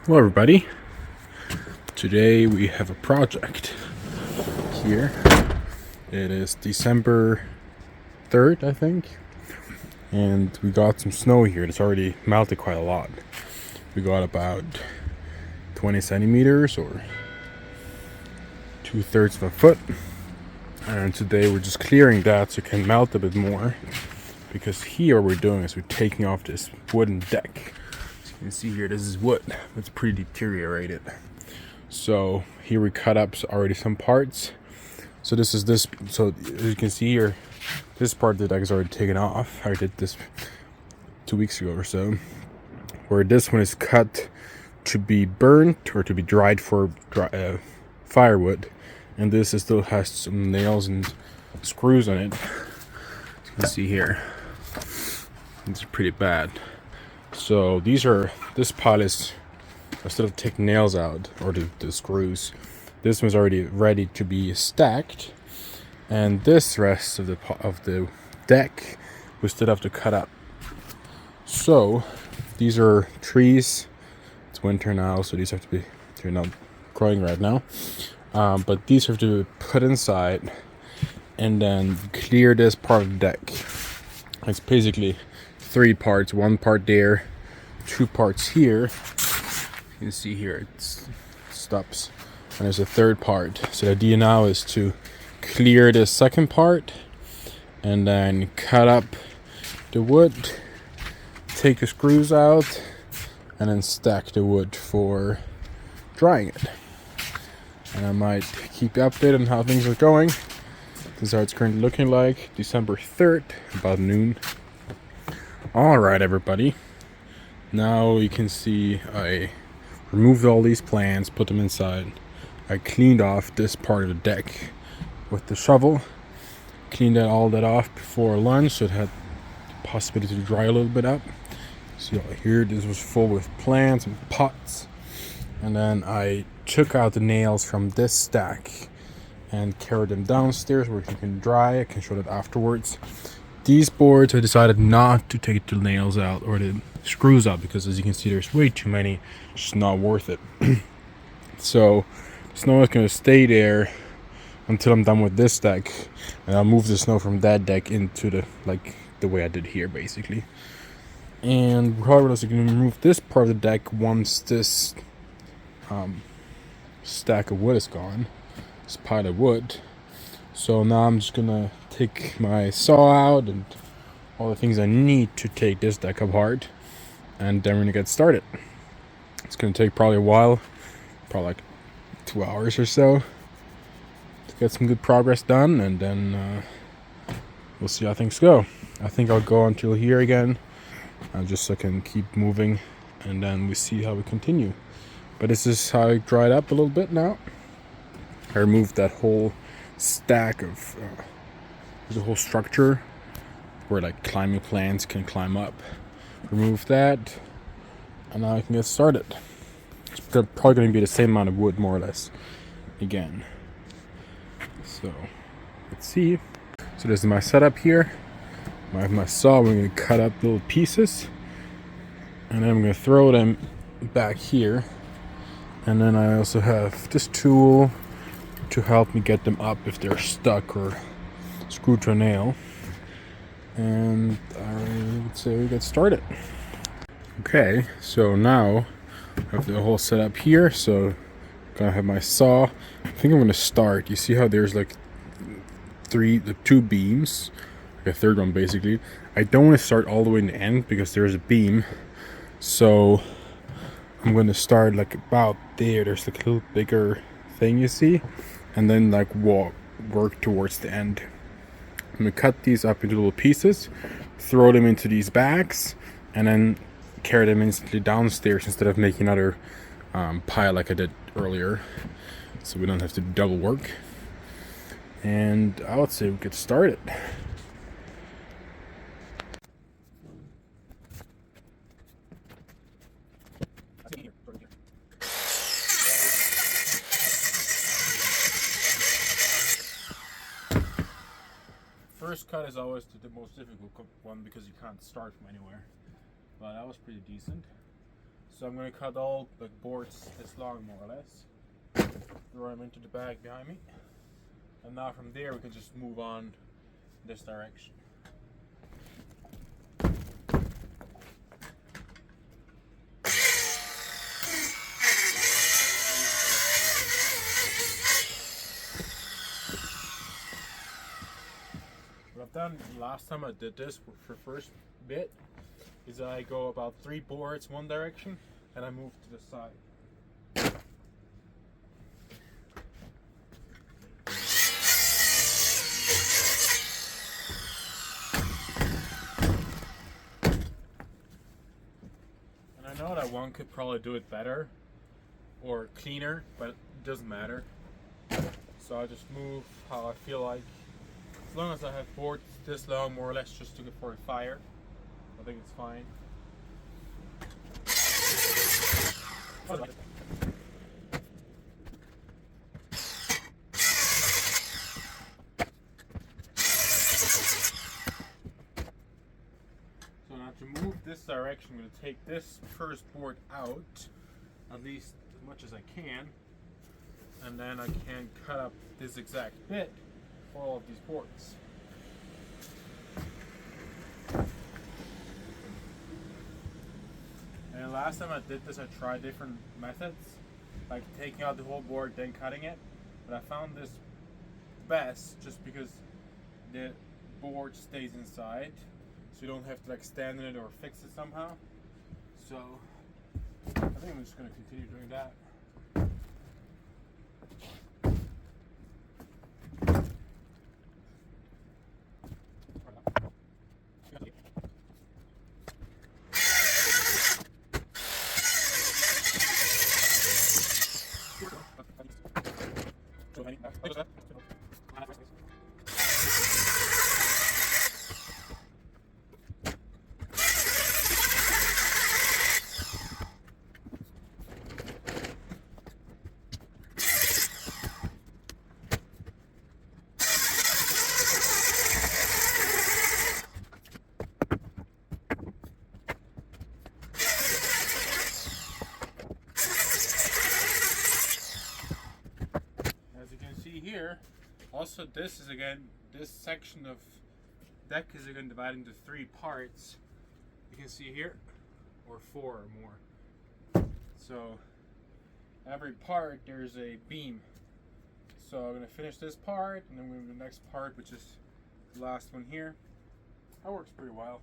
Hello everybody. Today we have a project here. It is December 3rd, I think. And we got some snow here. It's already melted quite a lot. We got about 20 centimeters or 2/3 of a foot. And today we're just clearing that so it can melt a bit more. Because here what we're doing is we're taking off this wooden deck. As you can see here, this is wood. It's pretty deteriorated. So here we cut up already some parts. So this is this. So as you can see here, this part of the deck is already taken off. I did this 2 weeks ago or so. Where this one is cut to be burnt or to be dried for firewood, and this still has some nails and screws on it. As you can see here, it's pretty bad. So this pile is, instead of taking nails out or the screws, this one's already ready to be stacked, and this rest of the deck we still have to cut up. So these are trees. It's winter now, so these have to be, they're not growing right now, but these have to be put inside and then clear this part of the deck. It's basically 3 parts, 1 part there, 2 parts here. You can see here it stops, and there's a 3rd part. So the idea now is to clear the 2nd part and then cut up the wood, take the screws out, and then stack the wood for drying it. And I might keep you updated on how things are going. This is how it's currently looking like, December 3rd, about noon. Alright everybody, now you can see I removed all these plants, put them inside. I cleaned off this part of the deck with the shovel. Cleaned all that off before lunch, so it had the possibility to dry a little bit up. See here, this was full with plants and pots. And then I took out the nails from this stack and carried them downstairs where you can dry. I can show that afterwards. These boards, I decided not to take the nails out or the screws out because, as you can see, there's way too many. It's just not worth it. So the snow is going to stay there until I'm done with this deck, and I'll move the snow from that deck into the way I did here, basically. And probably also going to remove this part of the deck once this stack of wood is gone, this pile of wood. So now I'm just gonna take my saw out and all the things I need to take this deck apart, and then we're gonna get started. It's gonna take probably a while, probably like 2 hours or so, to get some good progress done, and then we'll see how things go. I think I'll go until here again, just so I can keep moving, and then we see how we continue. But this is how I dried up a little bit now. I removed that whole stack of there's a whole structure where like climbing plants can climb up. Remove that, and now I can get started. It's probably going to be the same amount of wood, more or less, again. So let's see. So this is my setup here. I have my saw. We're going to cut up little pieces, and then I'm going to throw them back here. And then I also have this tool to help me get them up if they're stuck or screwed to a nail. And I would say we get started. Okay, so now I have the whole setup here. So I'm gonna have my saw. I think I'm gonna start. You see how there's like 2 beams, like a 3rd one basically. I don't want to start all the way in the end because there's a beam. So I'm gonna start like about there. There's like a little bigger thing, you see, and then like work towards the end. I'm gonna cut these up into little pieces, throw them into these bags, and then carry them instantly downstairs instead of making another pile like I did earlier, so we don't have to do double work. And I would say we get started. First cut is always the most difficult one because you can't start from anywhere, but that was pretty decent. So I'm going to cut all the boards this long, more or less. Throw them into the bag behind me. And now from there we can just move on this direction. What I've done last time I did this for first bit is I go about 3 boards one direction and I move to the side. And I know that one could probably do it better or cleaner, but it doesn't matter. So I just move how I feel like. As long as I have boards this long, more or less, just to get for a fire, I think it's fine. So now to move this direction, I'm going to take this first board out, at least as much as I can, and then I can cut up this exact bit for all of these boards. And last time I did this, I tried different methods, like taking out the whole board then cutting it, but I found this best just because the board stays inside, so you don't have to like stand in it or fix it somehow. So I think I'm just going to continue doing that. As you can see here, also this section of deck is again divided into 3 parts. You can see here, or 4 or more. So every part there's a beam. So I'm going to finish this part and then move to the next part, which is the last one here. That works pretty well.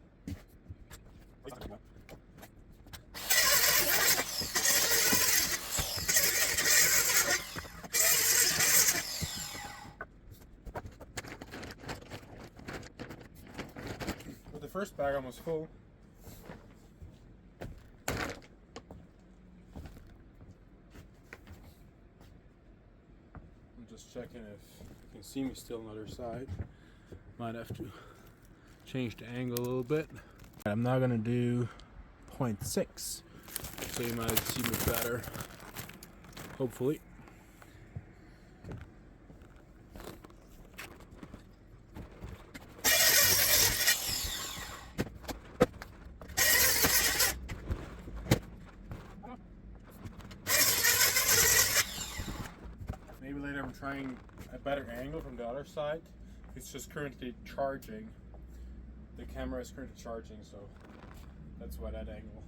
The first bag almost full. I'm just checking if you can see me still on the other side. Might have to change the angle a little bit. I'm now gonna do 0.6, so you might see me better, hopefully. Maybe later I'm trying a better angle from the other side. It's just currently charging. The camera is currently charging, so that's why that angle.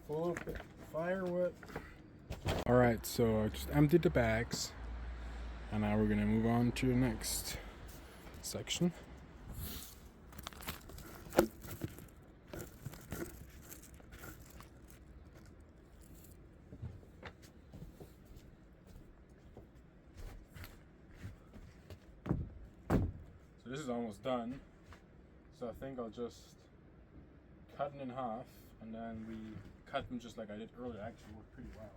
Full firewood. Alright, so I just emptied the bags, and now we're gonna move on to the next section. So this is almost done. So I think I'll just cut it in half, and then we cut them just like I did earlier. It actually worked pretty well.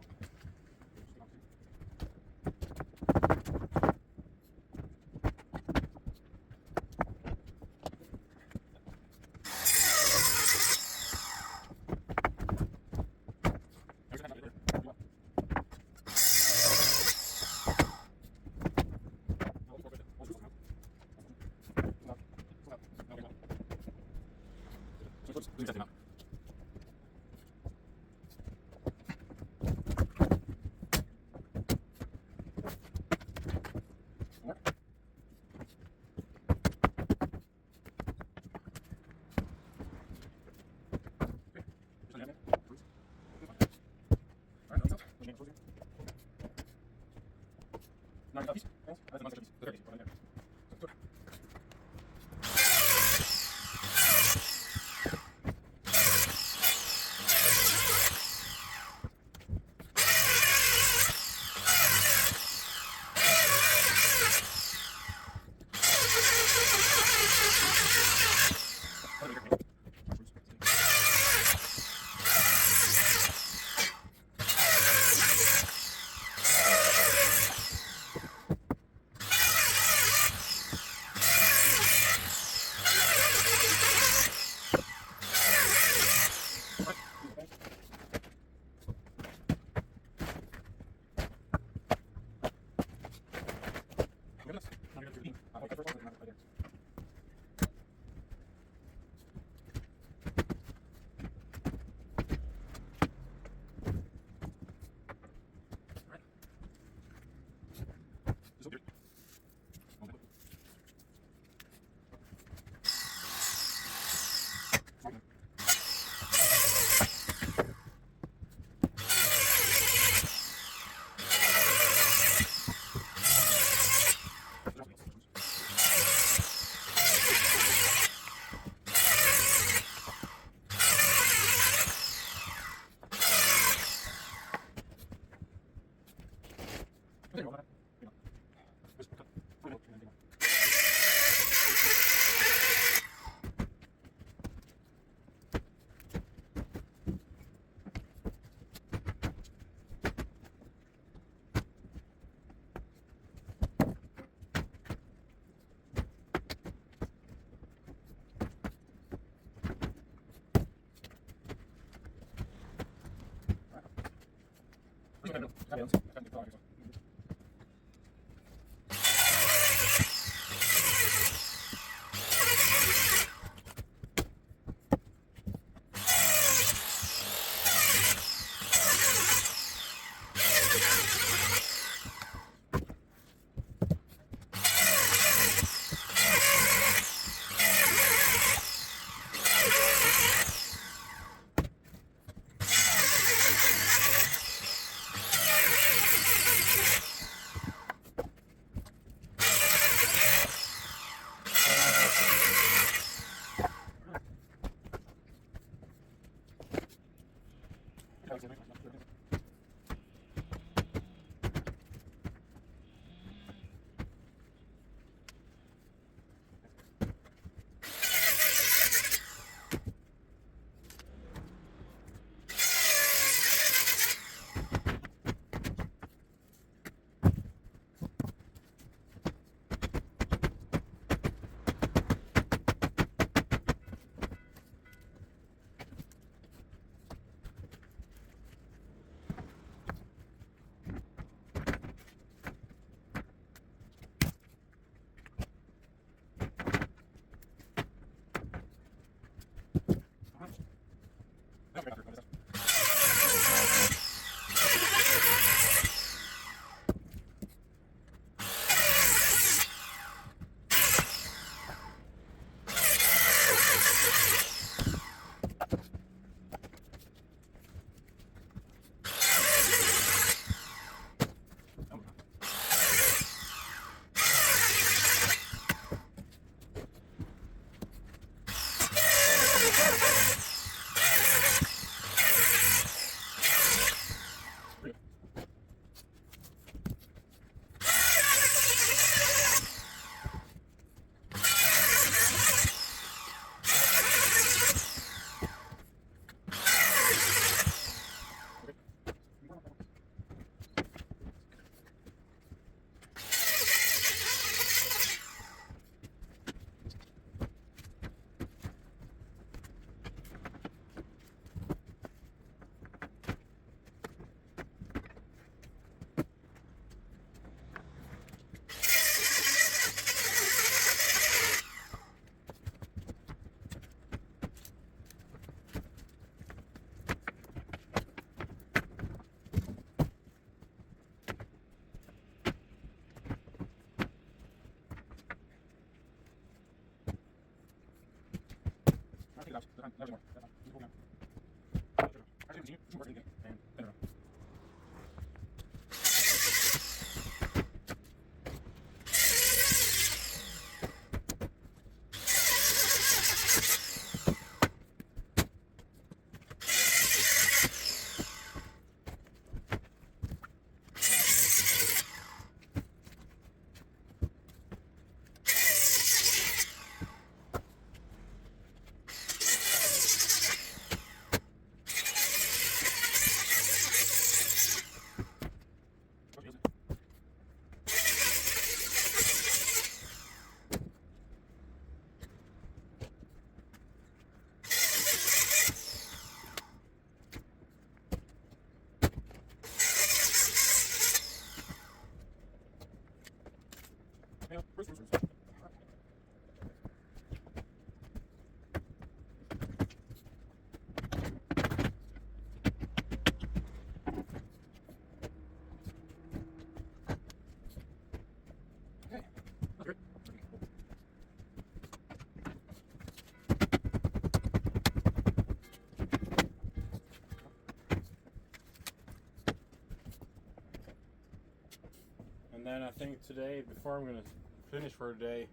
And then I think today, before I'm gonna finish for the day,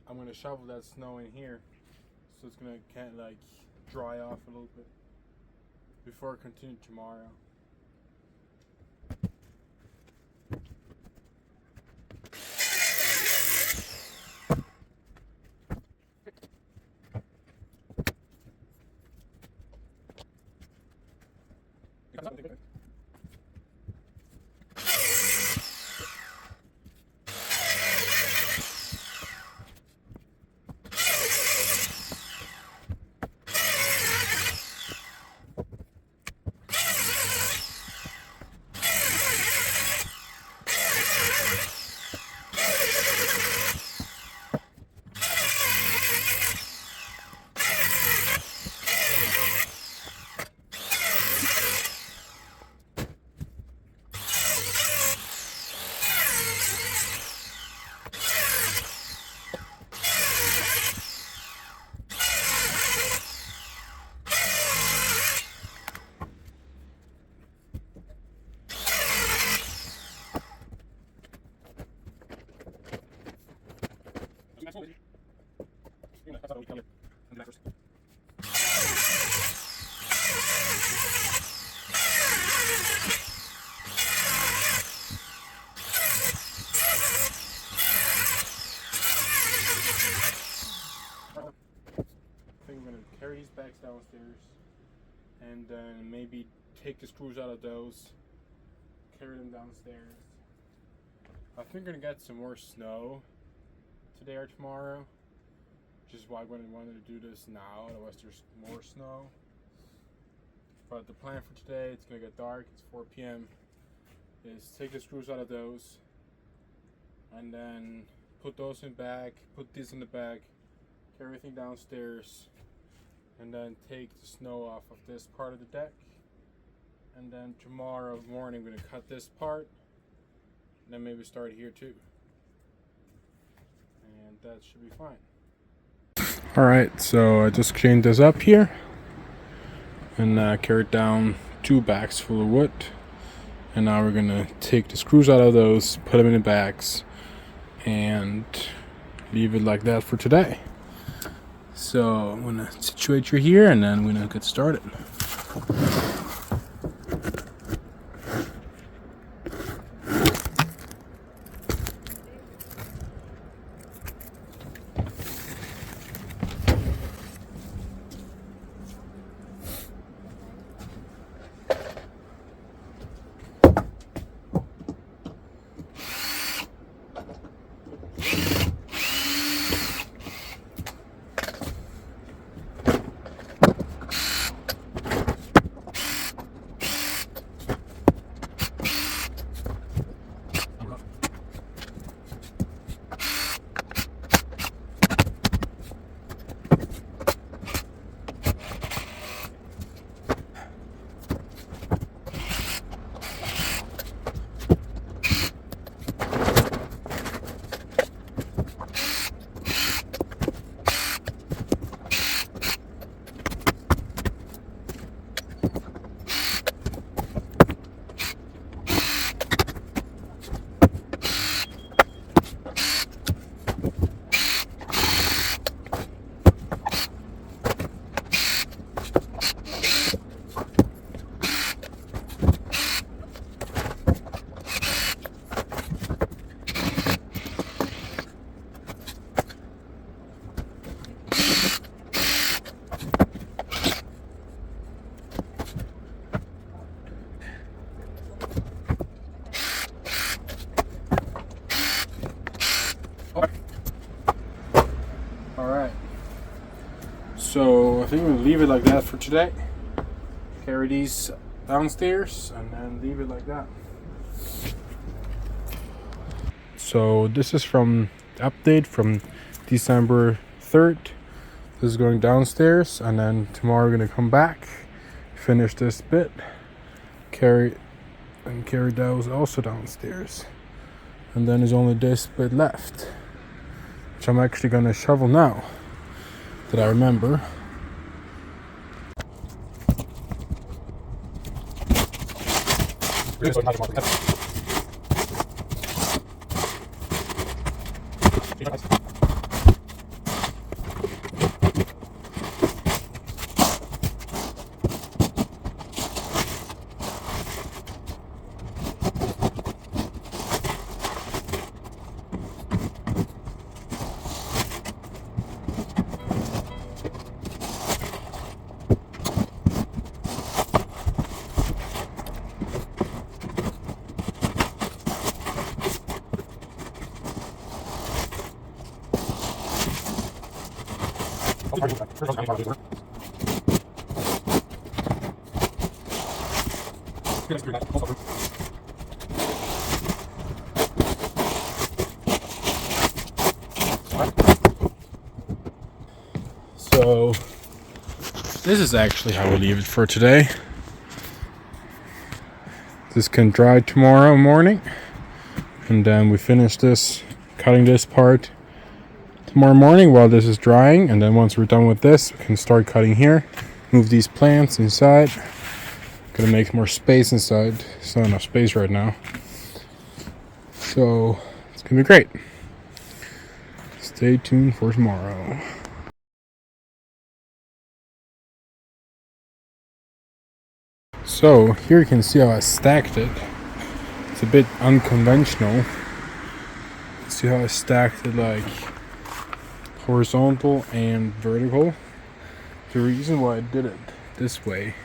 I'm gonna shovel that snow in here, so it's gonna kind of like dry off a little bit before I continue tomorrow. I think I'm gonna carry these bags downstairs and then maybe take the screws out of those, carry them downstairs. I think we're gonna get some more snow today or tomorrow, which is why I wanted to do this now, otherwise there's more snow. But the plan for today, it's gonna get dark, it's 4 p.m., is take the screws out of those and then put those in back, put this in the back, carry everything downstairs, and then take the snow off of this part of the deck. And then tomorrow morning I'm going to cut this part, and then maybe start here too, and that should be fine. Alright, so I just cleaned this up here and carried down 2 bags full of wood. And now we're gonna take the screws out of those, put them in the bags, and leave it like that for today. So I'm gonna situate you here and then we're gonna get started. Alright, so I think we'll leave it like that for today. Carry these downstairs and then leave it like that. So this is from the update from December 3rd. This is going downstairs, and then tomorrow we're gonna come back, finish this bit, carry those also downstairs, and then there's only this bit left, which I'm actually gonna shovel now that I remember. So this is actually how we leave it for today. This can dry tomorrow morning, and then we finish this, cutting this part tomorrow morning while this is drying, and then once we're done with this, we can start cutting here, move these plants inside. Gonna make more space inside. There's not enough space right now, so it's gonna be great. Stay tuned for tomorrow. So here you can see how I stacked it. It's a bit unconventional. See how I stacked it like horizontal and vertical. The reason why I did it this way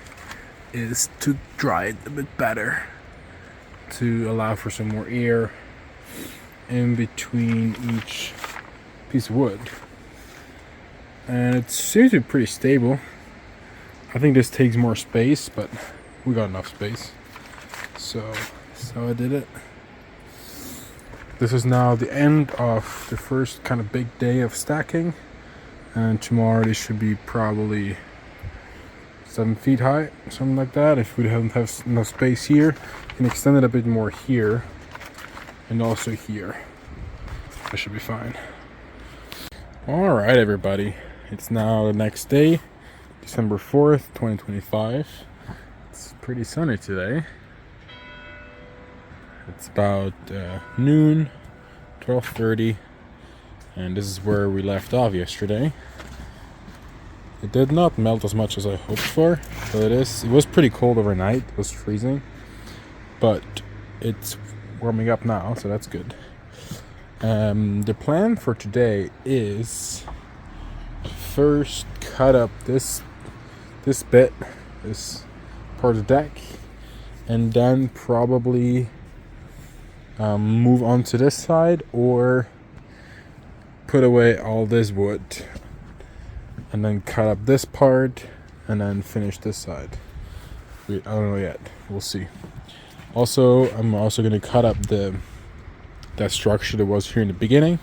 is to dry it a bit better, to allow for some more air in between each piece of wood. And it seems to be pretty stable. I think this takes more space, but we got enough space. So I did it. This is now the end of the first kind of big day of stacking, and tomorrow this should be probably 7 feet high, something like that. If we don't have enough space here, we can extend it a bit more here and also here. That should be fine. All right, everybody. It's now the next day, December 4th, 2025. It's pretty sunny today. It's about noon, 12:30, and this is where we left off yesterday. It did not melt as much as I hoped for, but it was pretty cold overnight. It was freezing, but it's warming up now, so that's good. The plan for today is first cut up this bit, this part of the deck, and then probably move on to this side or put away all this wood and then cut up this part and then finish this side. I don't know yet. We'll see. Also, I'm also going to cut up that structure that was here in the beginning,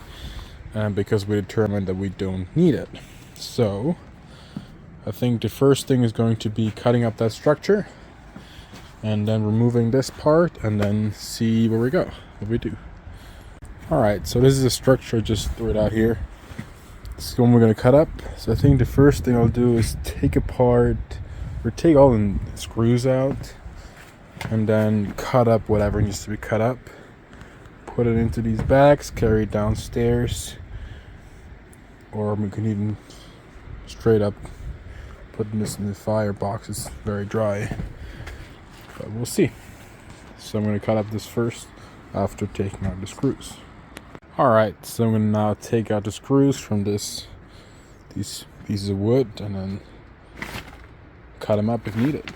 because we determined that we don't need it. So I think the first thing is going to be cutting up that structure and then removing this part and then see where we go, what we do. Alright, so this is a structure, just threw it out here. This is the one we're going to cut up. So I think the first thing I'll do is take apart, or take all the screws out, and then cut up whatever needs to be cut up. Put it into these bags, carry it downstairs, or we can even straight up put this in the firebox. It's very dry, but we'll see. So I'm going to cut up this first after taking out the screws. Alright, so I'm going to now take out the screws from these pieces of wood and then cut them up if needed.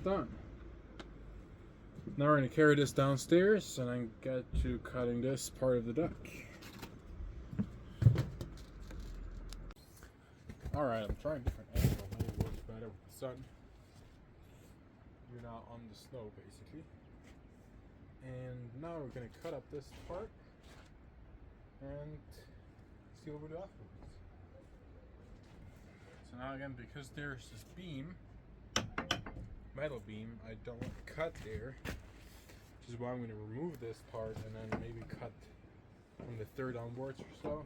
done. Now we're going to carry this downstairs and then get to cutting this part of the deck. Alright, I'm trying a different angle. Maybe it works better with the sun. You're now on the snow basically. And now we're going to cut up this part and see what we do afterwards. So now again, because there's this beam, metal beam, I don't want to cut there, which is why I'm going to remove this part and then maybe cut from the third onwards or so.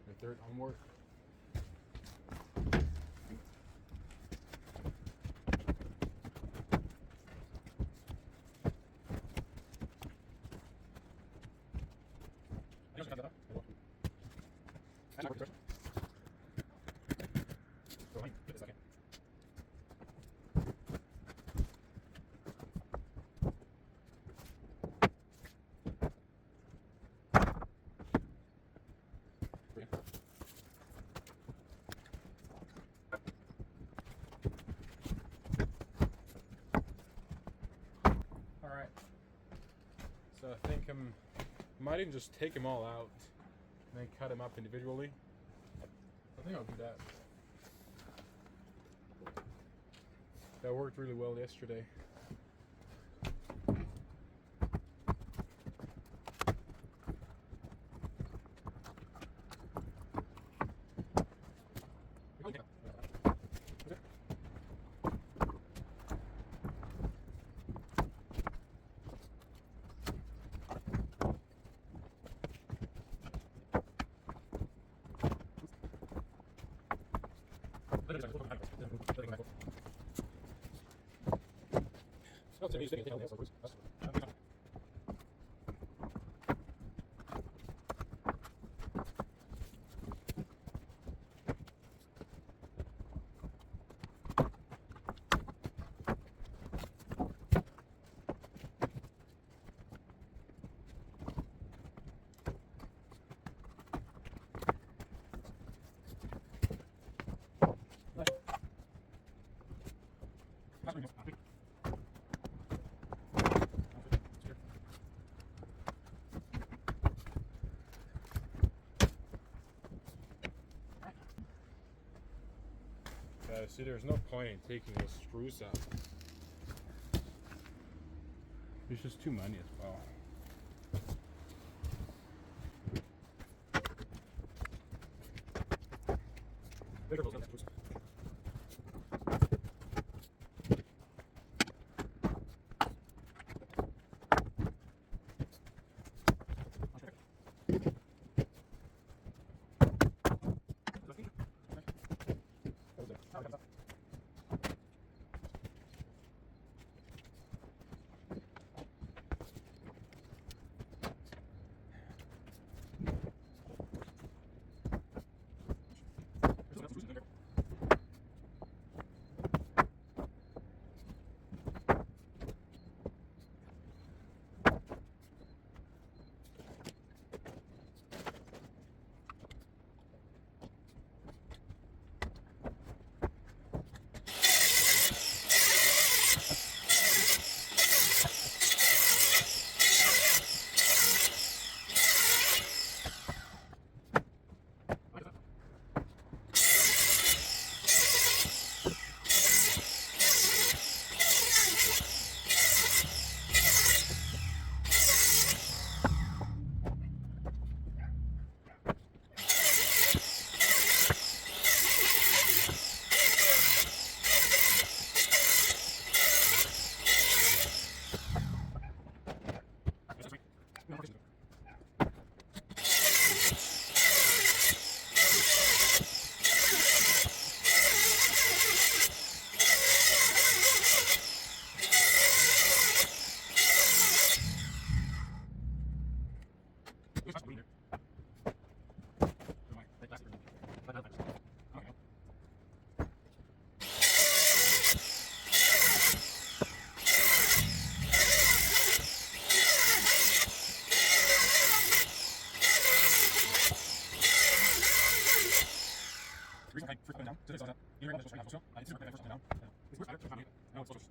The third onward. Alright, so I think I might even just take them all out and then cut them up individually. I think I'll do that. That worked really well yesterday. See, there's no point in taking those screws out. There's just too many as well.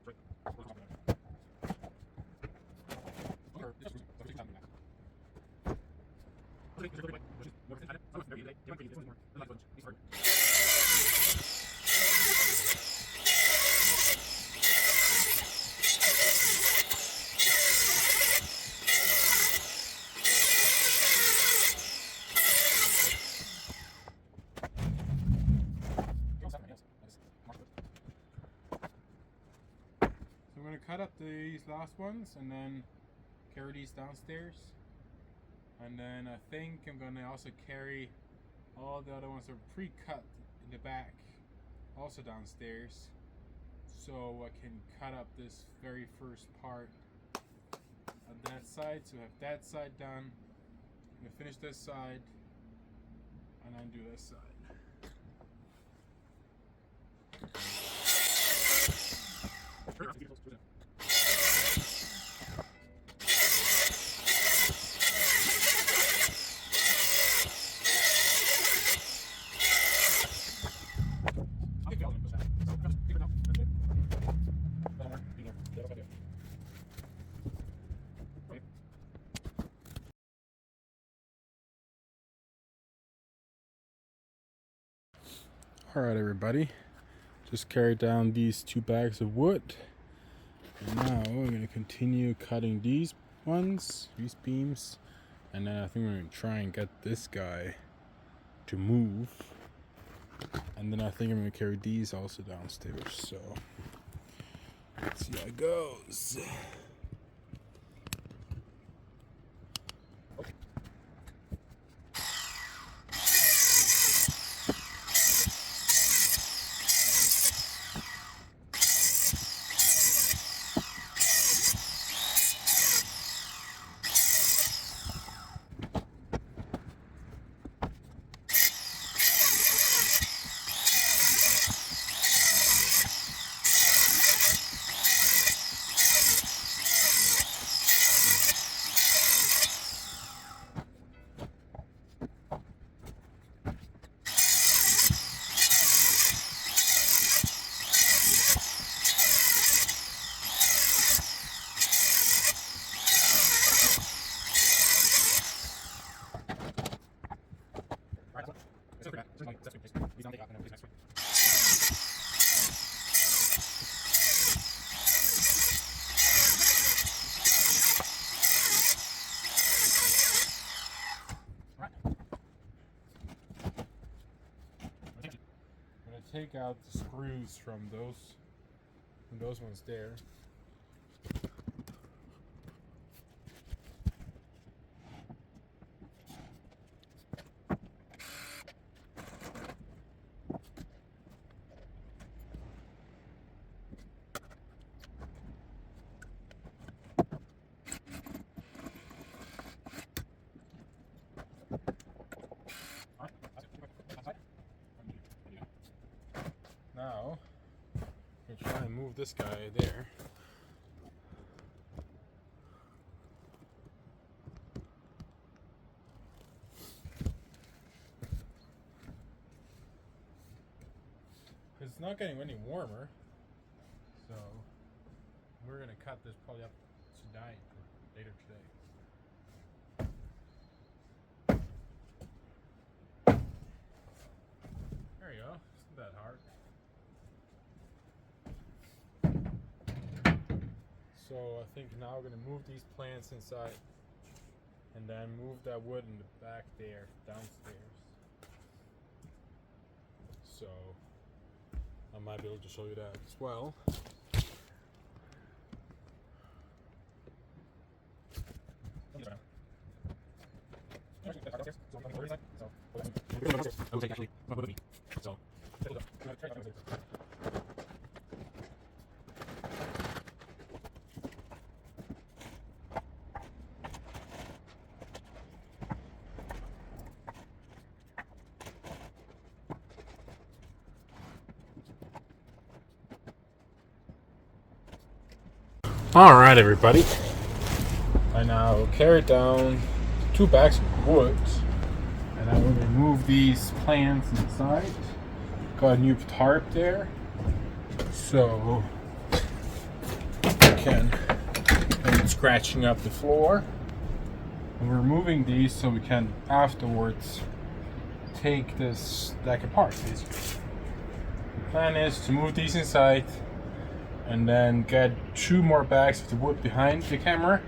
First down. I'm going to cut up these last ones and then carry these downstairs. And then I think I'm going to also carry all the other ones that are pre-cut in the back also downstairs, so I can cut up this very first part on that side. So have that side done. I'm going to finish this side and then do this side. Alright everybody, just carried down these 2 bags of wood, and now we're going to continue cutting these ones, these beams, and then I think we're going to try and get this guy to move, and then I think I'm going to carry these also downstairs, so let's see how it goes. Take out the screws from those ones there. Now, I'm going to try and move this guy there. Because it's not getting any warmer, so we're going to cut this probably up tonight or later today. There you go. It's not that hard. So I think now we're going to move these plants inside and then move that wood in the back there downstairs. So I might be able to show you that as well. Alright everybody, I now carried down 2 bags of wood and I'm going to remove these plants inside. Got a new tarp there so I can scratching up the floor. And we're removing these so we can afterwards take this deck apart, basically. The plan is to move these inside and then get 2 more bags of the wood behind the camera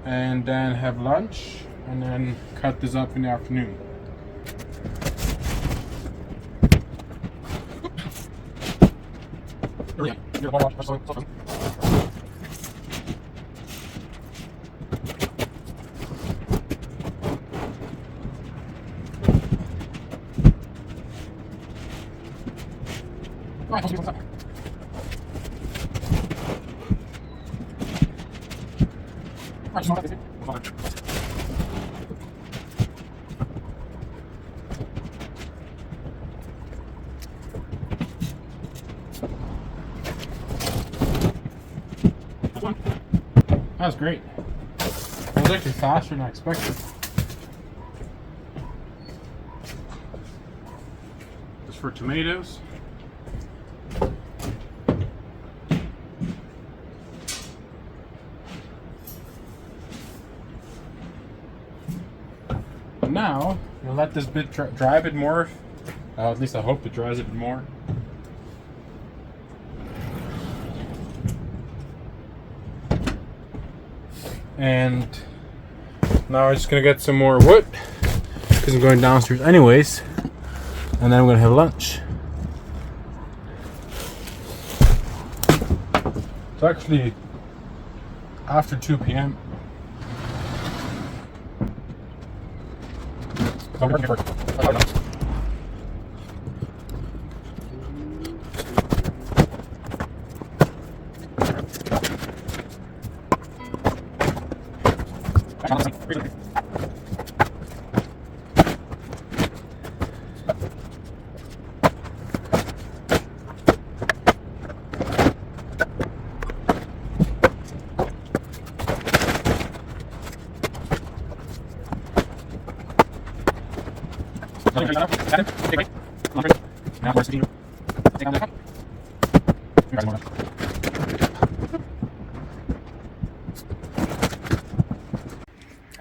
and then have lunch and then cut this up in the afternoon. That was great. It was actually faster than I expected. Just for tomatoes. Now, we'll let this bit dry a bit more. At least I hope it dries a bit more. And now I'm just gonna get some more wood because I'm going downstairs anyways, and then I'm gonna have lunch. It's actually after 2 p.m.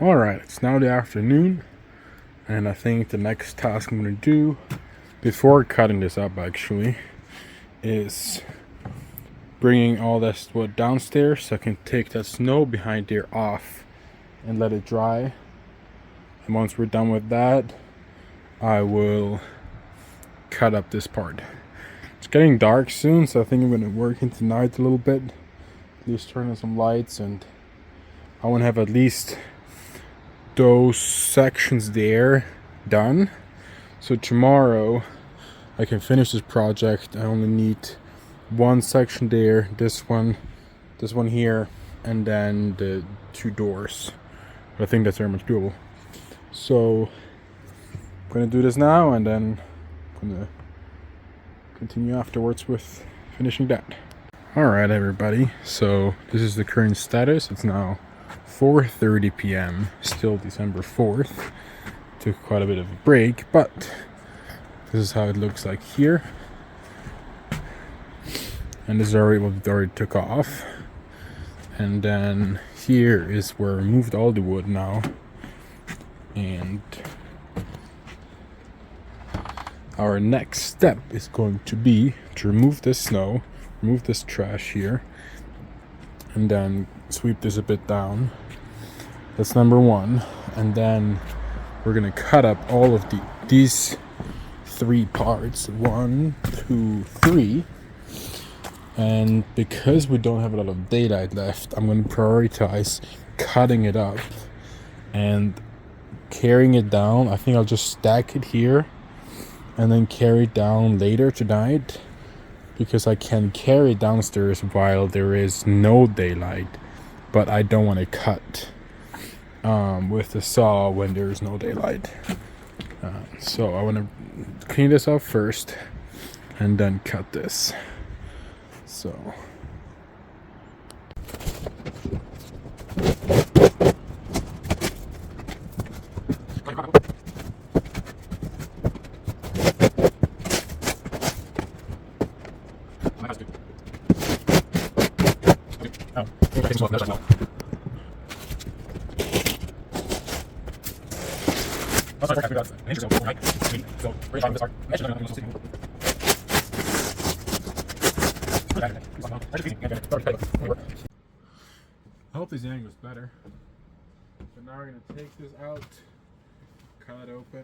Alright, it's now the afternoon, and I think the next task I'm going to do, before cutting this up actually, is bringing all this wood downstairs so I can take that snow behind there off and let it dry. And once we're done with that, I will cut up this part. It's getting dark soon, so I think I'm going to work into night a little bit, at least turn on some lights, and I want to have at least those sections there done, so tomorrow I can finish this project. I only need one section there, this one here, and then the 2 doors. But I think that's very much doable. So I'm gonna do this now, and then I'm gonna continue afterwards with finishing that. Alright everybody, so this is the current status. It's now 4:30 p.m. still December 4th. Took quite a bit of a break, but this is how it looks like here. And this is already what it already took off. And then here is where I moved all the wood now. And our next step is going to be to remove this snow, remove this trash here, and then sweep this a bit down. That's number 1. And then we're gonna cut up all of these 3 parts, 1, 2, 3. And because we don't have a lot of daylight left, I'm gonna prioritize cutting it up and carrying it down. I think I'll just stack it here and then carry it down later tonight, because I can carry it downstairs while there is no daylight, but I don't want to cut with the saw when there is no daylight. So I want to clean this up first and then cut this. So I hope this angle is better. So now we're going to take this out, cut it open.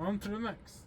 On to the next.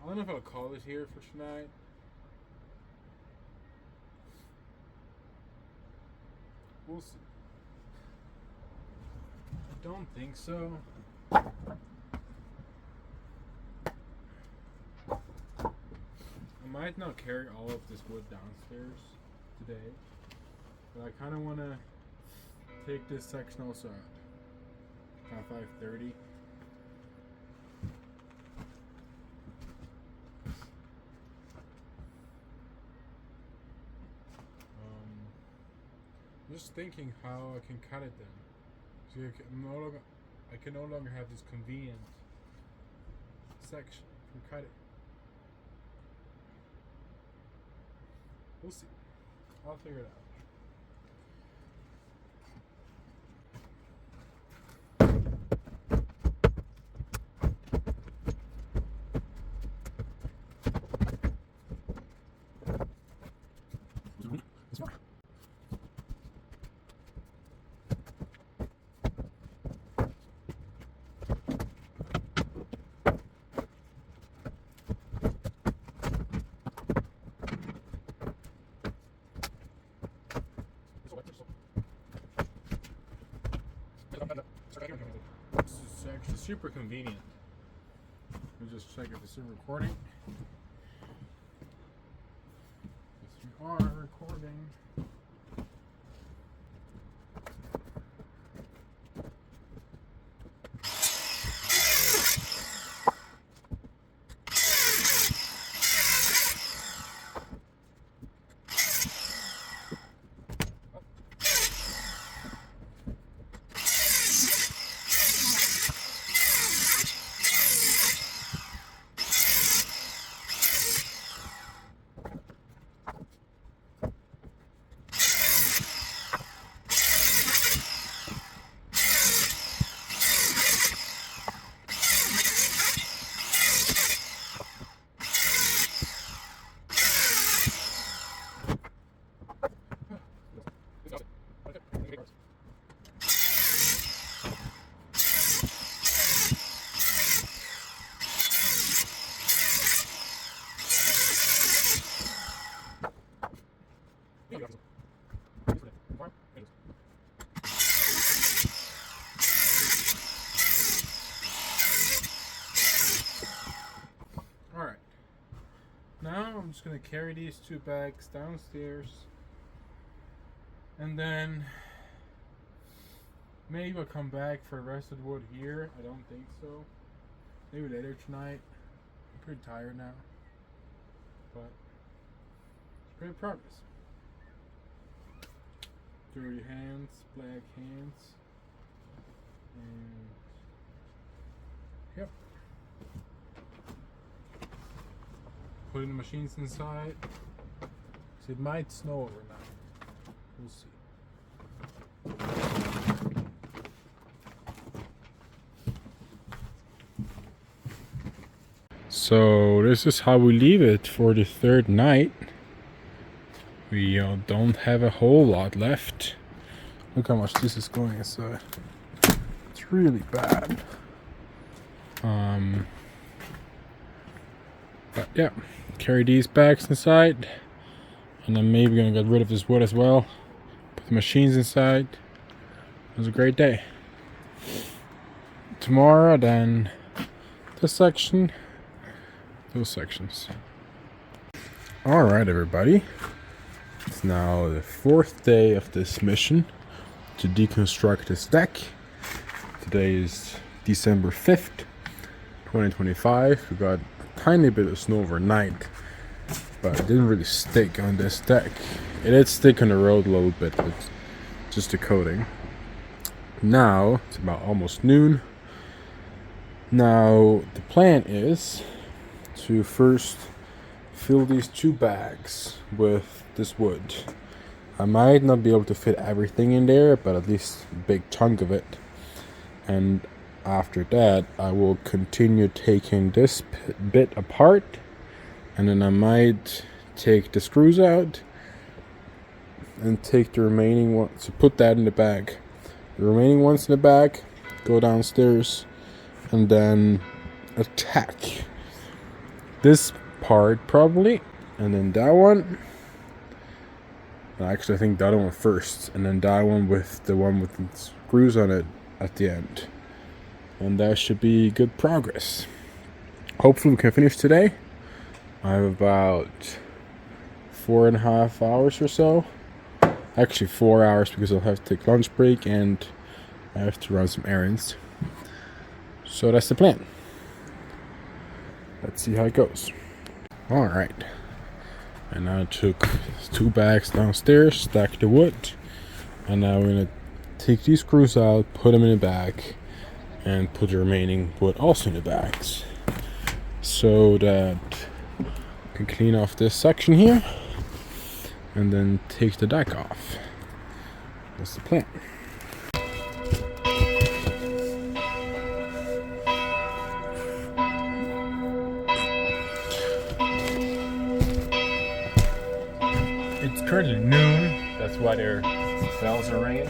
I don't know if I'll call it here for tonight. We'll see. I don't think so. I might not carry all of this wood downstairs today, but I kind of want to take this section also at 5:30. just thinking how I can cut it then. So I can no longer have this convenient section for cutting. We'll see. I'll figure it out. This is actually super convenient. Let me just check if it's still recording. Yes, we are recording. Alright, now I'm just going to carry these two bags downstairs, and then maybe I'll come back for the rest of the wood here. I don't think so. Maybe later tonight. I'm pretty tired now, but it's great progress. Dirty hands, black hands, and yep. Putting the machines inside. So it might snow overnight. We'll see. So this is how we leave it for the third night. We don't have a whole lot left. Look how much this is going inside. It's really bad. But yeah, carry these bags inside, and then maybe gonna get rid of this wood as well. Put the machines inside. It was a great day. Tomorrow, then this section, those sections. All right, everybody. It's now the fourth day of this mission to deconstruct this deck. Today is December 5th, 2025. We got a tiny bit of snow overnight, but it didn't really stick on this deck. It did stick on the road a little bit, but just the coating. Now, it's about almost noon. Now, the plan is to first fill these two bags with this wood. I might not be able to fit everything in there, but at least a big chunk of it. And after that, I will continue taking this bit apart, and then I might take the screws out and take the remaining ones, so put that in the bag. The remaining ones in the bag, go downstairs, and then attack this part probably, and then that one. Actually, I think that one first, and then that one with the screws on it at the end. And that should be good progress. Hopefully we can finish today. I have about 4.5 hours or so. Actually 4 hours, because I'll have to take lunch break and I have to run some errands. So that's the plan. Let's see how it goes. Alright. And I took 2 bags downstairs, stacked the wood, And now we're going to take these screws out, put them in the back, and put the remaining wood also in the bags, so that we can clean off this section here and then take the deck off. That's the plan. It's currently noon, that's why their bells are ringing.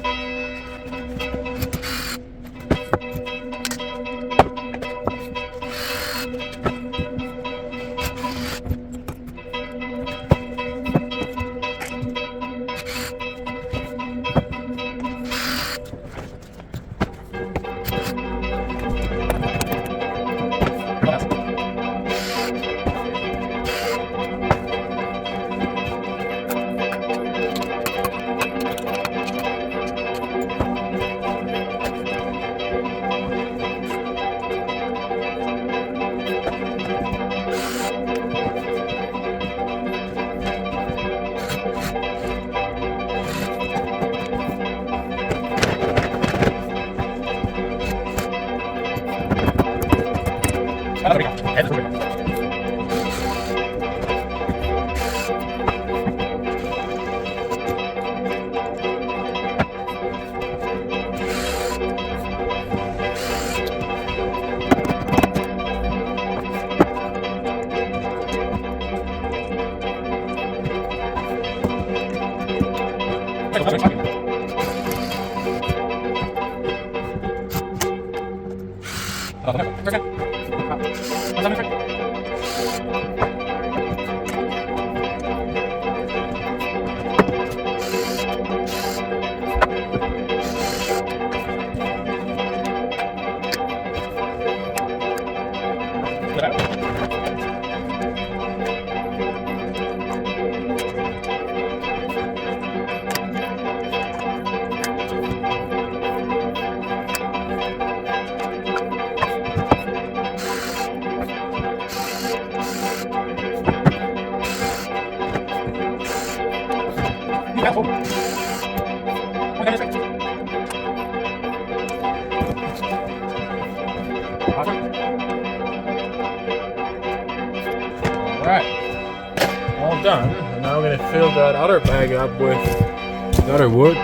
Alright, all done. And now we're going to fill that other bag up with the other wood.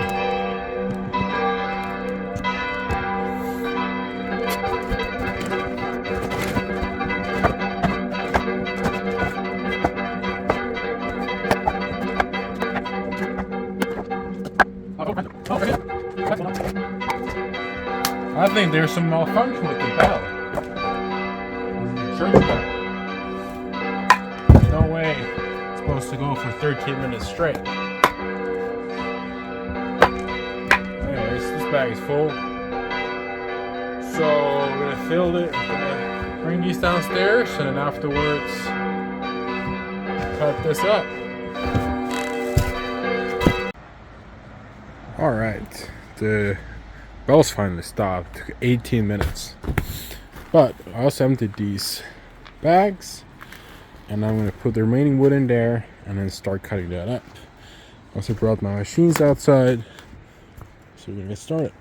I think there's some malfunction with the bell. Church bell. There's no way it's supposed to go for 13 minutes straight. Anyways, this bag is full. So we're gonna fill it. We're gonna bring these downstairs and then afterwards cut this up. Alright, the bells finally stopped. It took 18 minutes. But I also emptied these bags and I'm going to put the remaining wood in there and then start cutting that up. I also brought my machines outside, so we're going to get started.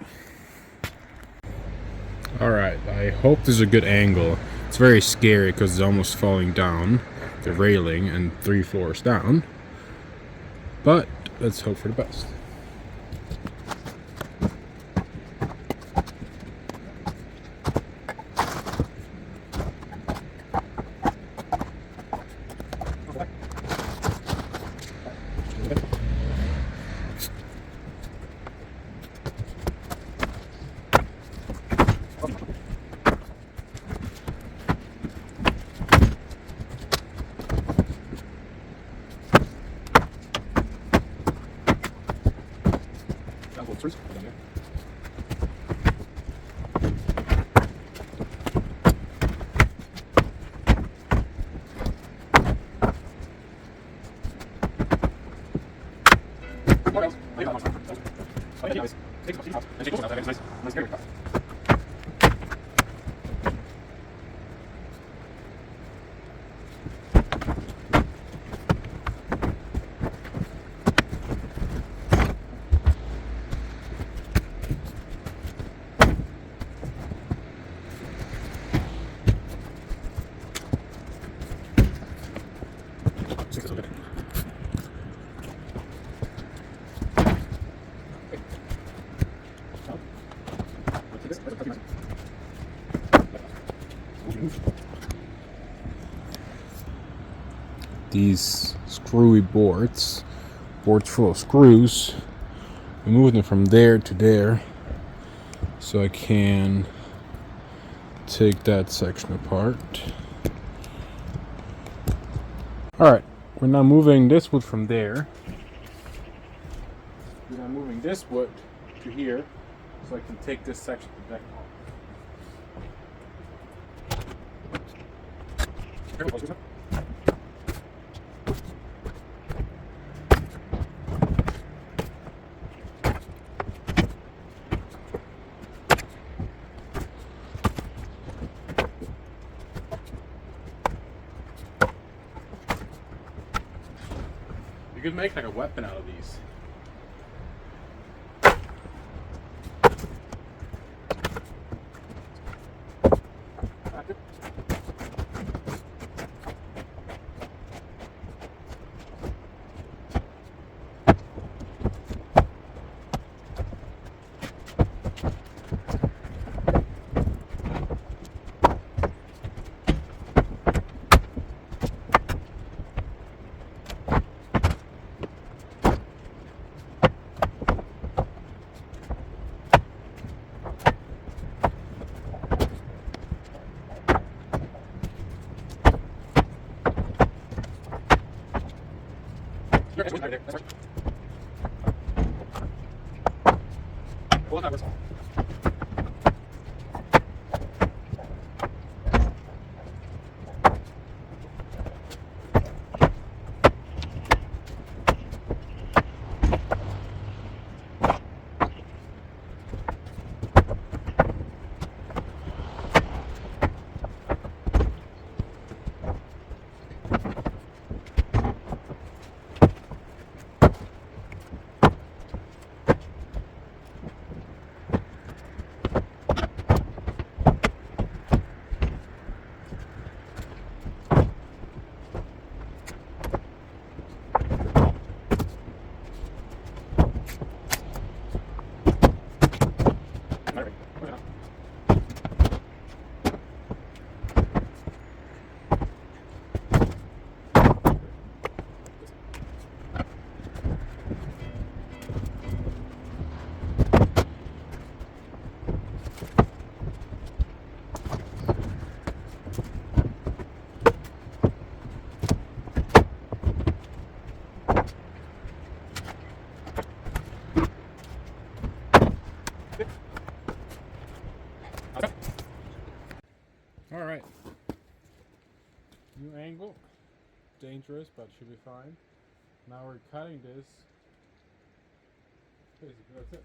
Alright, I hope this is a good angle. It's very scary because it's almost falling down the railing and 3 floors down. But let's hope for the best. these screwy boards full of screws, and moving them from there to there, so I can take that section apart. Alright, we're now moving this wood from there. We're now moving this wood to here, so I can take this section of the deck off. You could make like a weapon out of these. Alright. New angle. Dangerous, but should be fine. Now we're cutting this. Basically, that's it.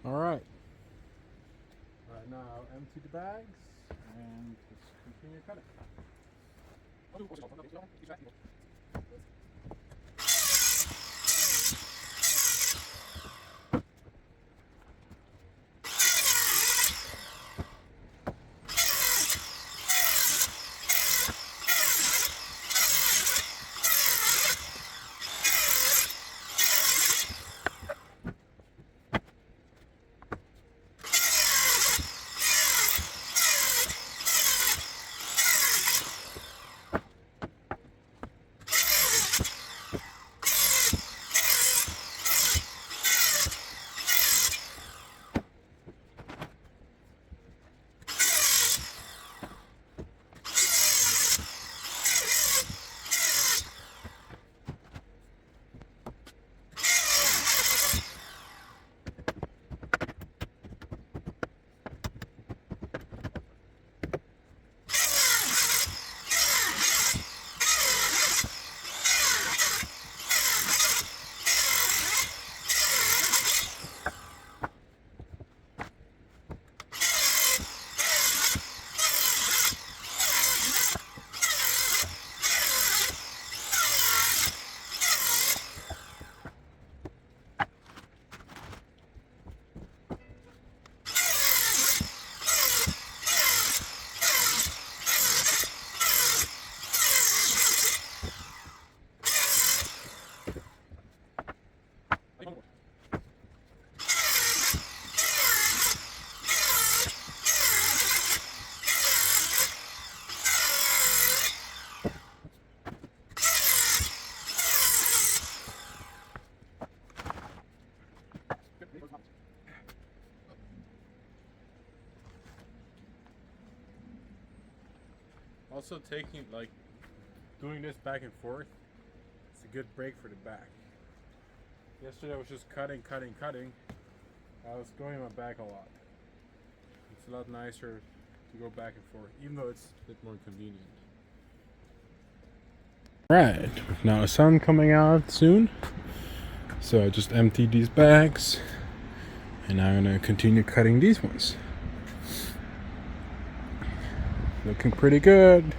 Alright. Alright, now empty the bags and just continue cutting. Also taking, like, doing this back and forth, it's a good break for the back. Yesterday I was just cutting. I was going on my back a lot. It's a lot nicer to go back and forth, even though it's a bit more convenient. Right, now the sun coming out soon, so I just emptied these bags, and I'm gonna continue cutting these ones. Looking pretty good.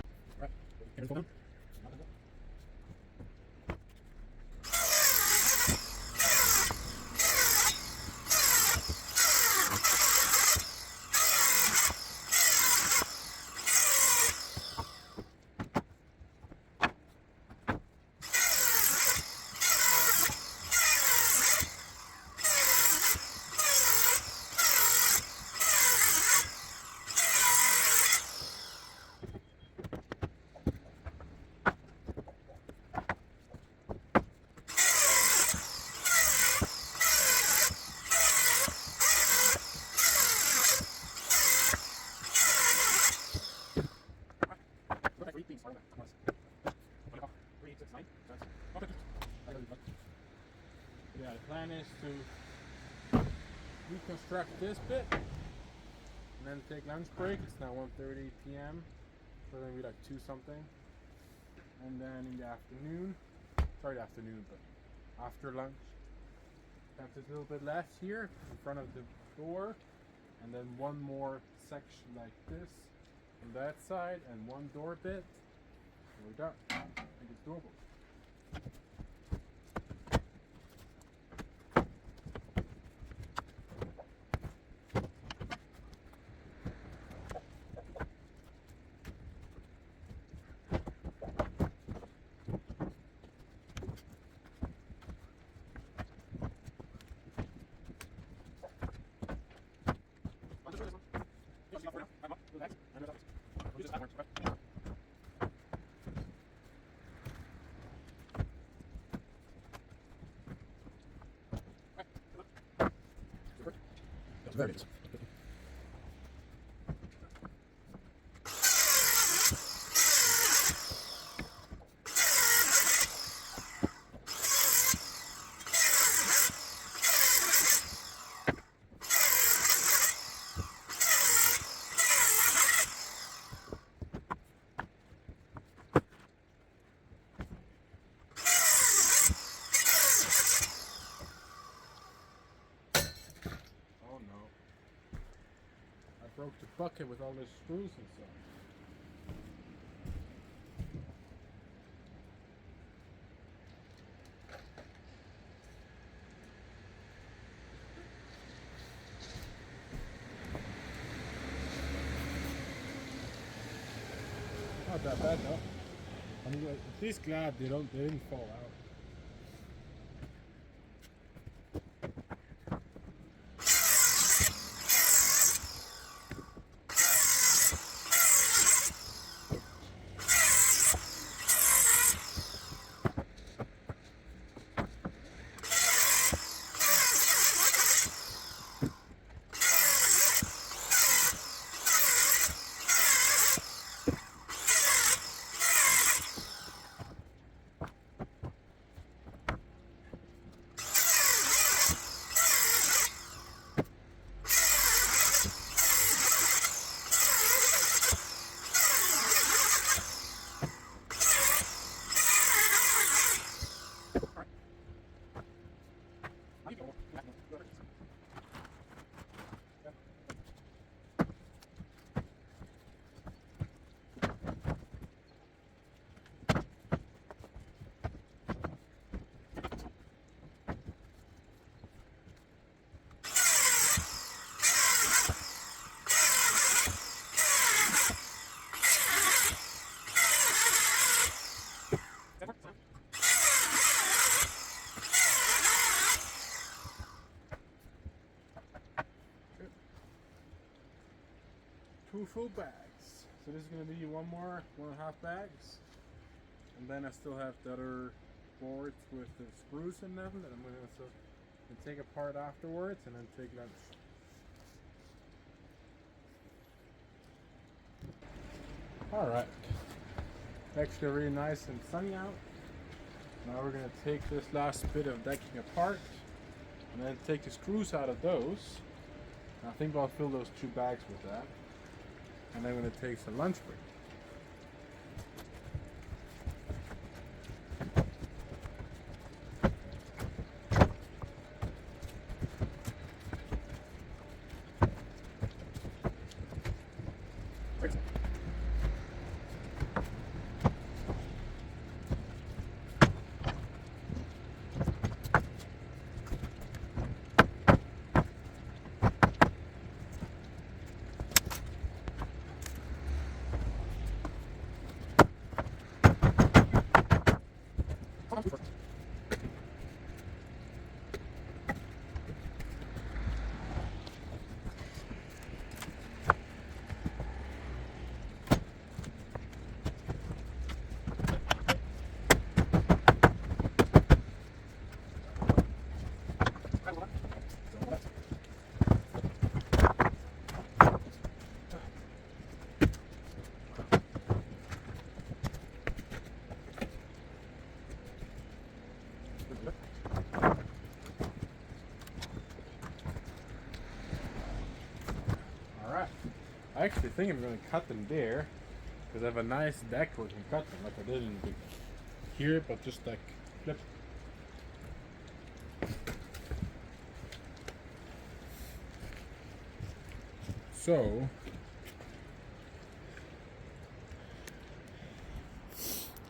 Yeah, the plan is to deconstruct this bit and then take lunch break. It's now 1:30 p.m. So then we like 2 something. And then in the afternoon, but after lunch, have this little bit left here in front of the door, and then one more section like this on that side, and one door bit. And we're done. I think it's doable. There it is. Broke the bucket with all the screws and stuff. Not that bad though. I'm at least glad they didn't fall out. Two full bags. So this is going to be 1.5 bags. And then I still have the other boards with the screws in them that I'm going to take apart afterwards and then take lunch. Alright. Actually really nice and sunny out. Now we're going to take this last bit of decking apart and then take the screws out of those. I think I'll fill those 2 bags with that. And then I'm going to take some lunch break. Alright. I actually think I'm going to cut them there because I have a nice deck where I can cut them like I did in the here, but just like flip. So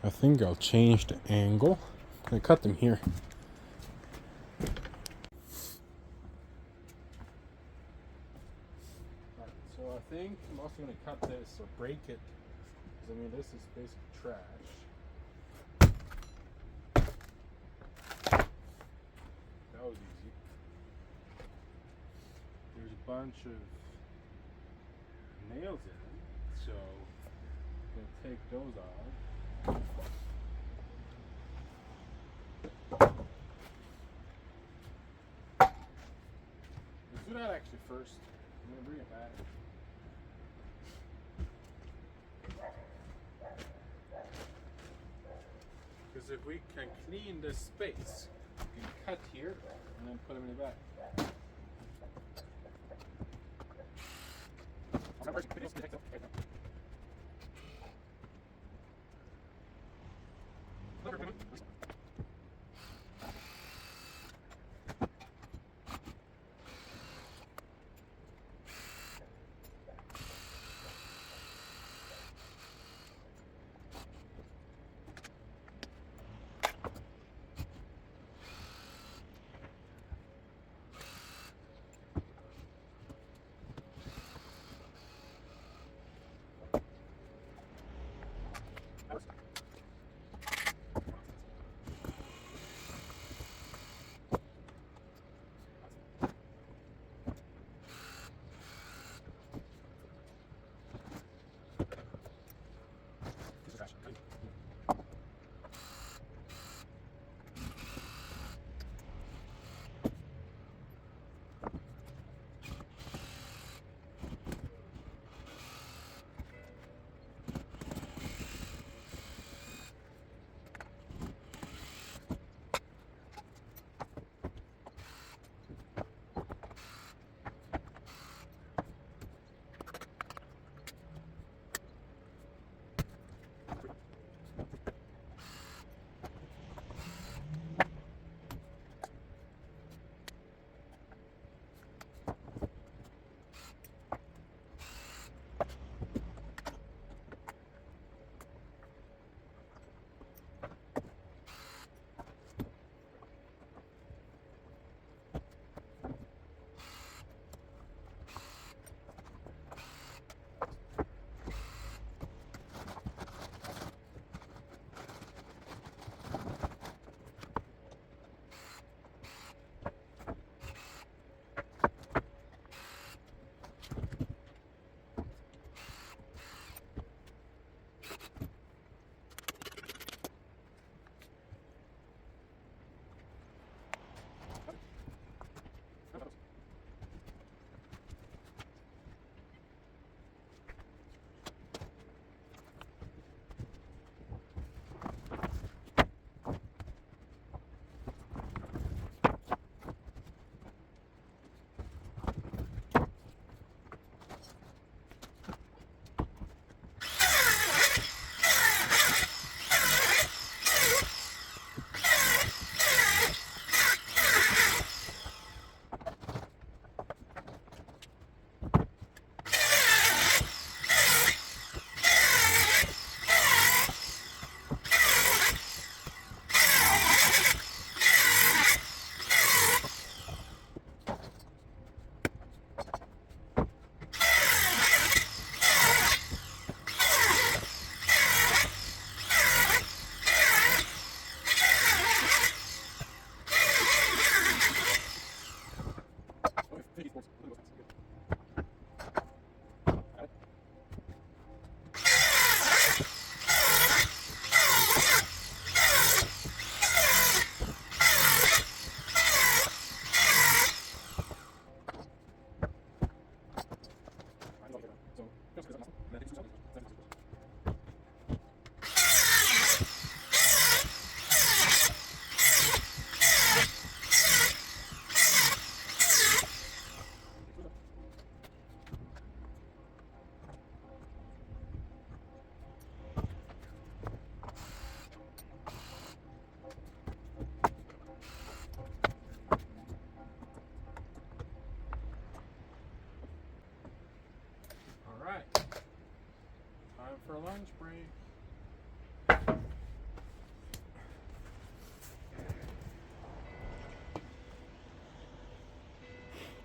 I think I'll change the angle. I cut them here. So I think I'm also going to cut this or break it, because I mean this is basically trash. That was easy. There's a bunch of nails in it, so I'm going to take those off. Let's do that actually first. I'm going to bring it back. Because if we can clean this space, we can cut here and then put them in the back.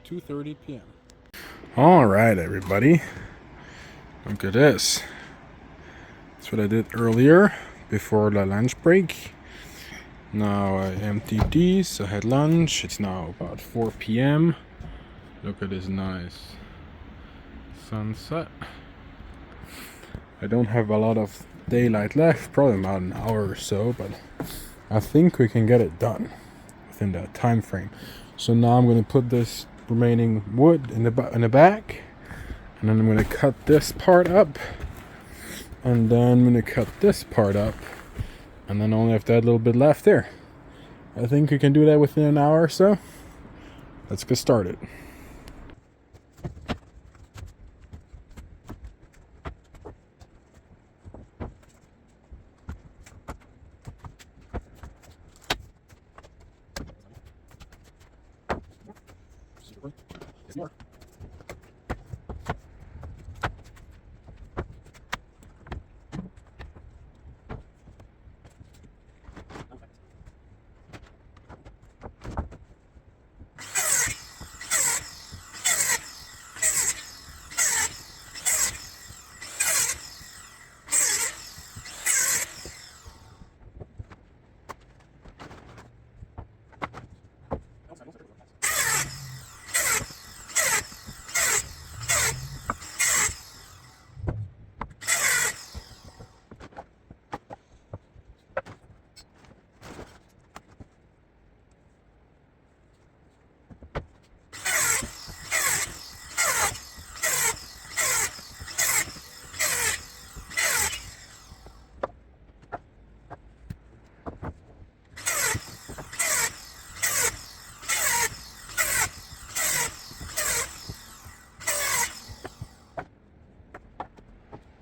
2:30 p.m. All right, everybody. Look at this. That's what I did earlier before the lunch break. Now I emptied these. I had lunch. It's now about 4 p.m. Look at this nice sunset. I don't have a lot of daylight left, probably about an hour or so, but I think we can get it done within that time frame. So now I'm going to put this remaining wood in the bag, and then I'm going to cut this part up, and then I'm going to cut this part up, and then only have that little bit left there. I think we can do that within an hour or so. Let's get started.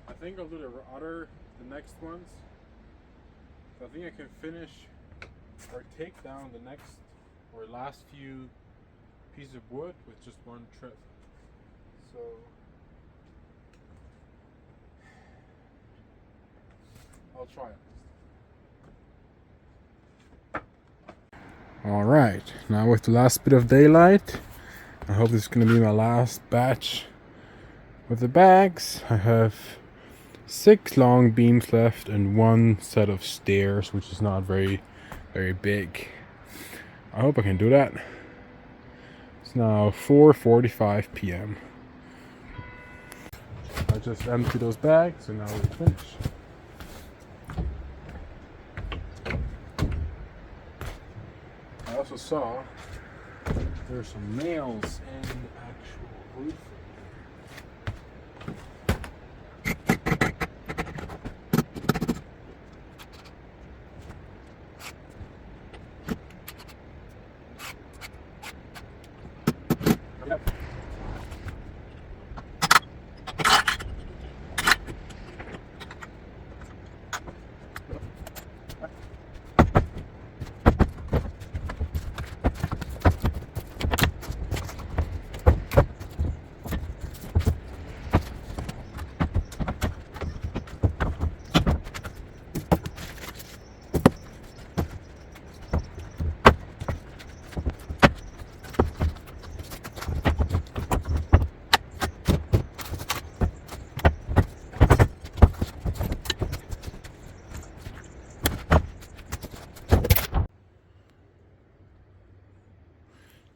I think I'll do the next ones. So I think I can finish or take down the next or last few pieces of wood with just one trip. So I'll try it. Alright, now with the last bit of daylight, I hope this is going to be my last batch with the bags. I have 6 long beams left and 1 set of stairs, which is not very big. I hope I can do that. It's now 4:45 p.m. I just emptied those bags and now we're finished. I also saw there's some nails in the actual roof.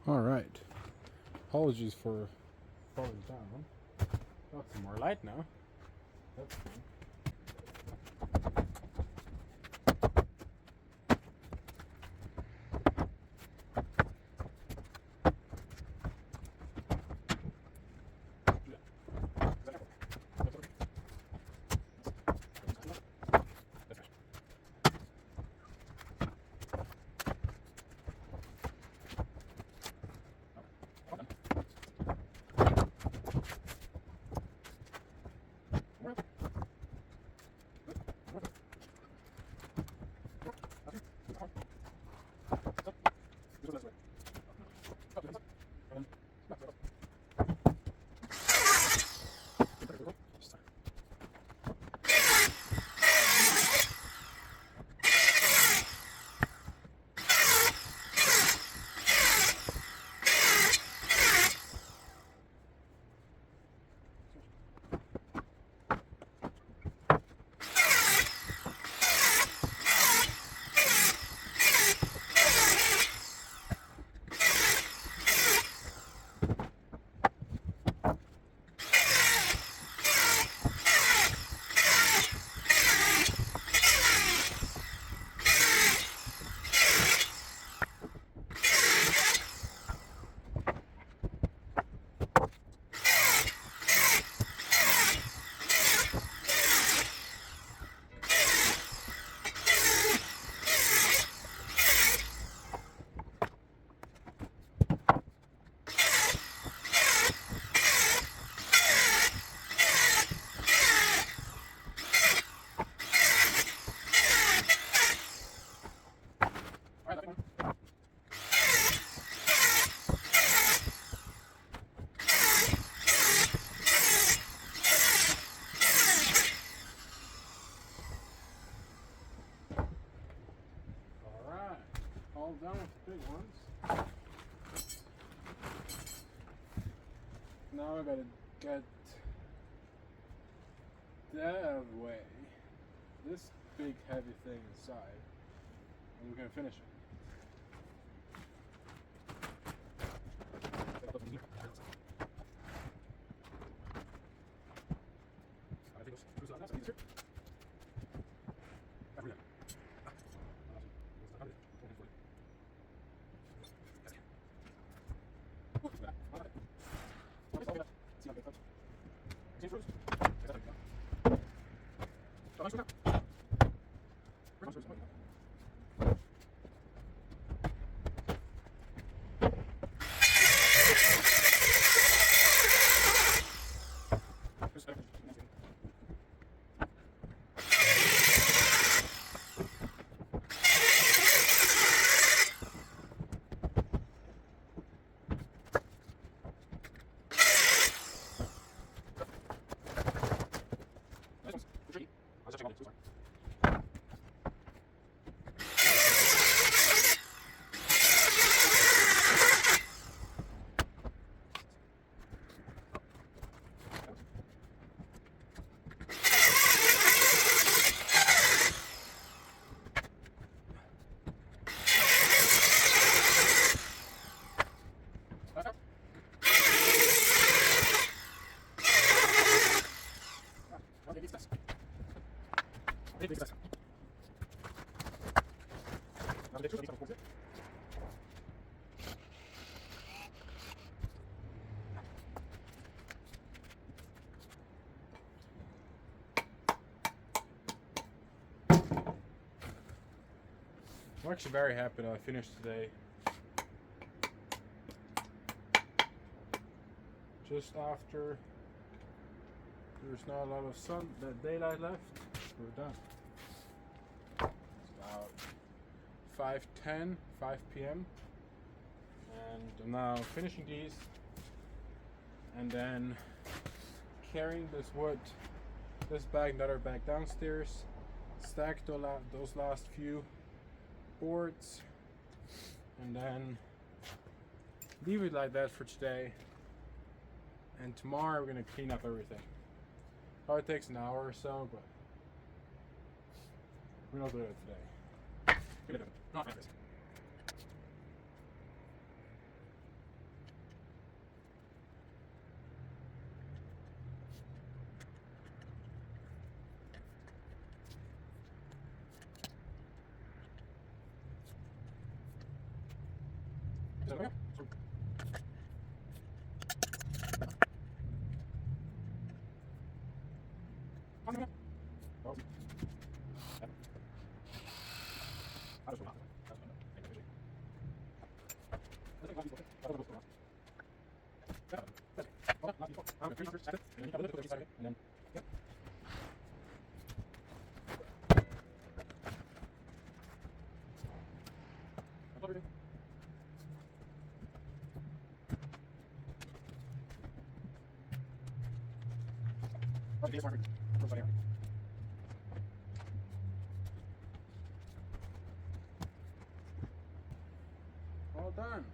Alright, apologies for falling down. Got some more light now. That's fine. All done with the big ones. Now I gotta get that away. This big heavy thing inside. And we're gonna finish it. I'm actually very happy that I finished today. Just after there's not a lot of sun, daylight left, we're done. It's about 5:10, 5 p.m. and I'm now finishing these and then carrying this wood, this bag, another bag downstairs, stack those last few boards, and then leave it like that for today. And tomorrow we're gonna clean up everything. Probably takes an hour or so, but we're not doing it today. We're gonna do it. Not like this. Is that okay? All done.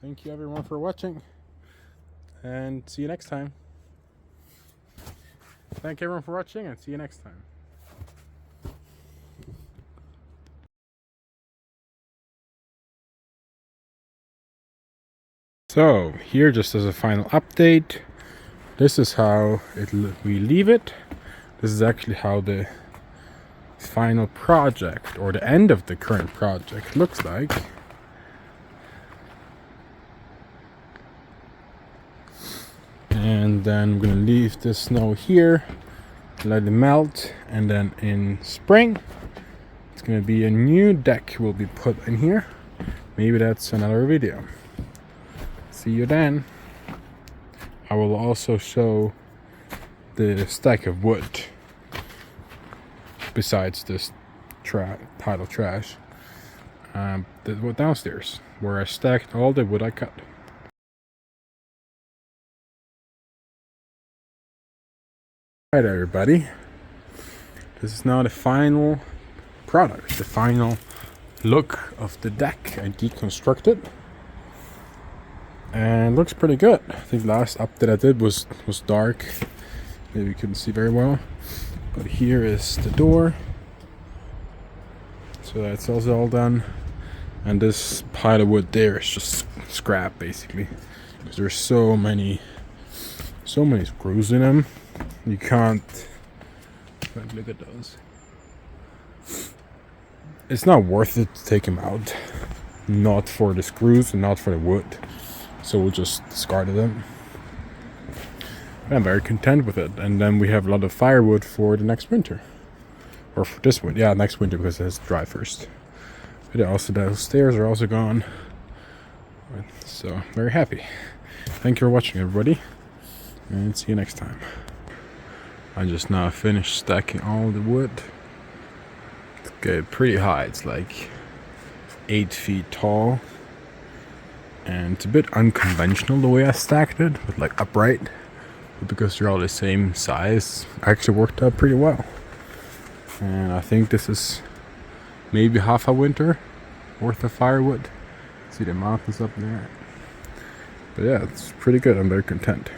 Thank you everyone for watching, and see you next time. Thank everyone for watching, and see you next time. So here, just as a final update, this is how we leave it. This is actually how the final project, or the end of the current project, looks like. And then I'm gonna leave the snow here, let it melt, and then in spring it's gonna be a new deck will be put in here. Maybe that's another video. See you then. I will also show the stack of wood besides this pile of trash, the wood downstairs where I stacked all the wood I cut. Alright everybody, this is now the final product, the final look of the deck I deconstructed, and it looks pretty good. I think the last update I did was dark, maybe you couldn't see very well, but here is the door, so that's also all done. And this pile of wood there is just scrap basically, because there's so many screws in them. You can't look at those. It's not worth it to take them out, not for the screws and not for the wood, so we'll just discard them. I'm very content with it, and then we have a lot of firewood for the next winter, or for this winter. Yeah, next winter, because it has to dry first. But yeah, also those stairs are also gone, so very happy. Thank you for watching everybody, and see you next time. I just now finished stacking all the wood. It's getting pretty high, it's like 8 feet tall, and it's a bit unconventional the way I stacked it, with like upright, but because they're all the same size, it actually worked out pretty well. And I think this is maybe half a winter worth of firewood. See the mountains up there. But yeah, it's pretty good. I'm very content.